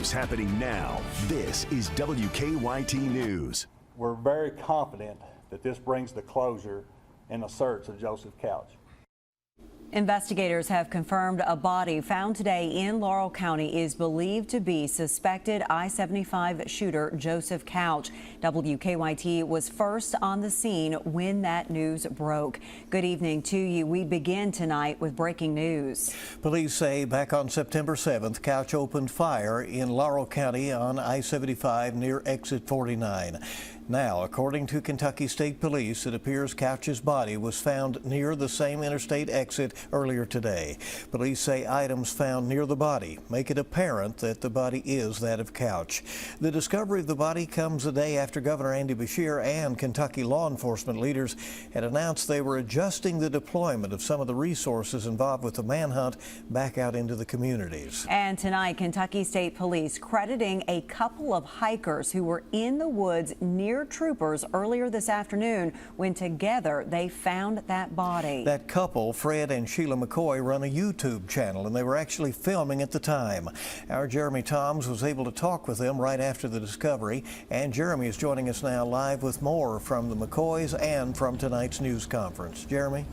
news happening now. This is WKYT News. We're very confident that this brings the closure in the search of Joseph Couch. Investigators have confirmed a body found today in Laurel County is believed to be suspected I-75 shooter Joseph Couch. WKYT was first on the scene when that news broke. Good evening to you. We begin tonight with breaking news. Police say back on September 7th, Couch opened fire in Laurel County on I-75 near exit 49. Now, according to Kentucky State Police, it appears Couch's body was found near the same interstate exit earlier today. Police say items found near the body make it apparent that the body is that of Couch. The discovery of the body comes a day after Governor Andy Beshear and Kentucky law enforcement leaders had announced they were adjusting the deployment of some of the resources involved with the manhunt back out into the communities. And tonight, Kentucky State Police crediting a couple of hikers who were in the woods near troopers earlier this afternoon when together they found that body. That couple, Fred and Sheila McCoy, run a YouTube channel and they were actually filming at the time. Our Jeremy Toms was able to talk with them right after the discovery, and Jeremy is joining us now live with more from the McCoys and from tonight's news conference. Jeremy?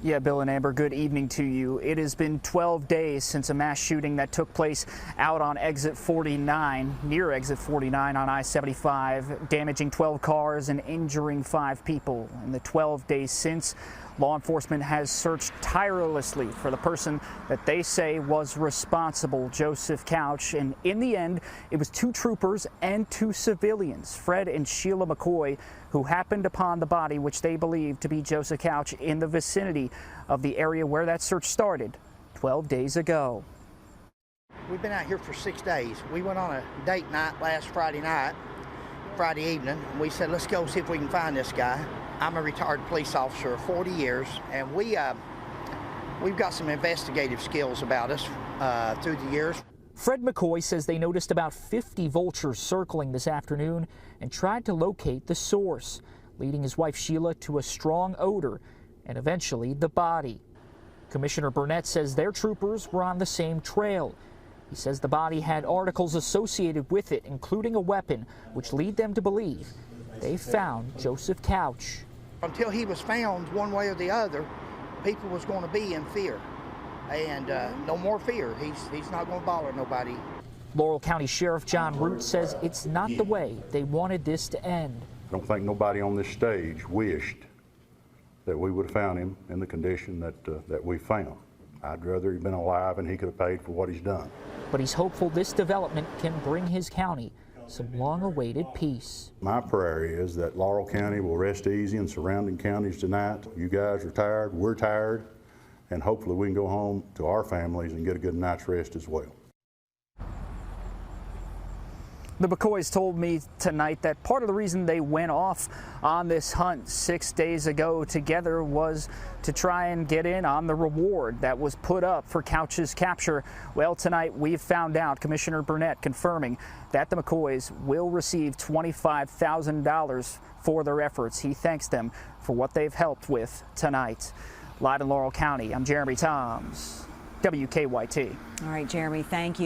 Yeah, Bill and Amber, good evening to you. It has been 12 days since a mass shooting that took place out on exit 49, near exit 49 on I-75, damaging 12 cars and injuring 5 people. In the 12 days since, law enforcement has searched tirelessly for the person that they say was responsible, Joseph Couch. And in the end, it was 2 troopers and 2 civilians, Fred and Sheila McCoy, who happened upon the body, which they believe to be Joseph Couch, in the vicinity of the area where that search started 12 days ago. We've been out here for 6 days. We went on a date night last Friday evening, and we said, let's go see if we can find this guy. I'm a retired police officer of 40 years, and we've got some investigative skills about us through the years. Fred McCoy says they noticed about 50 vultures circling this afternoon and tried to locate the source, leading his wife Sheila to a strong odor and eventually the body. Commissioner Burnett says their troopers were on the same trail. He says the body had articles associated with it, including a weapon, which lead them to believe they found Joseph Couch. Until he was found one way or the other, people was going to be in fear. And no more fear. He's not going to bother nobody. Laurel County Sheriff John Root says it's not the way they wanted this to end. I don't think nobody on this stage wished that we would have found him in the condition that we found. I'd rather he'd been alive and he could have paid for what he's done. But he's hopeful this development can bring his county some long-awaited peace. My prayer is that Laurel County will rest easy and surrounding counties tonight. You guys are tired, we're tired, and hopefully we can go home to our families and get a good night's rest as well. The McCoys told me tonight that part of the reason they went off on this hunt 6 days ago together was to try and get in on the reward that was put up for Couch's capture. Well, tonight we've found out, Commissioner Burnett confirming that the McCoys will receive $25,000 for their efforts. He thanks them for what they've helped with tonight. Live in Laurel County, I'm Jeremy Toms, WKYT. All right, Jeremy, thank you.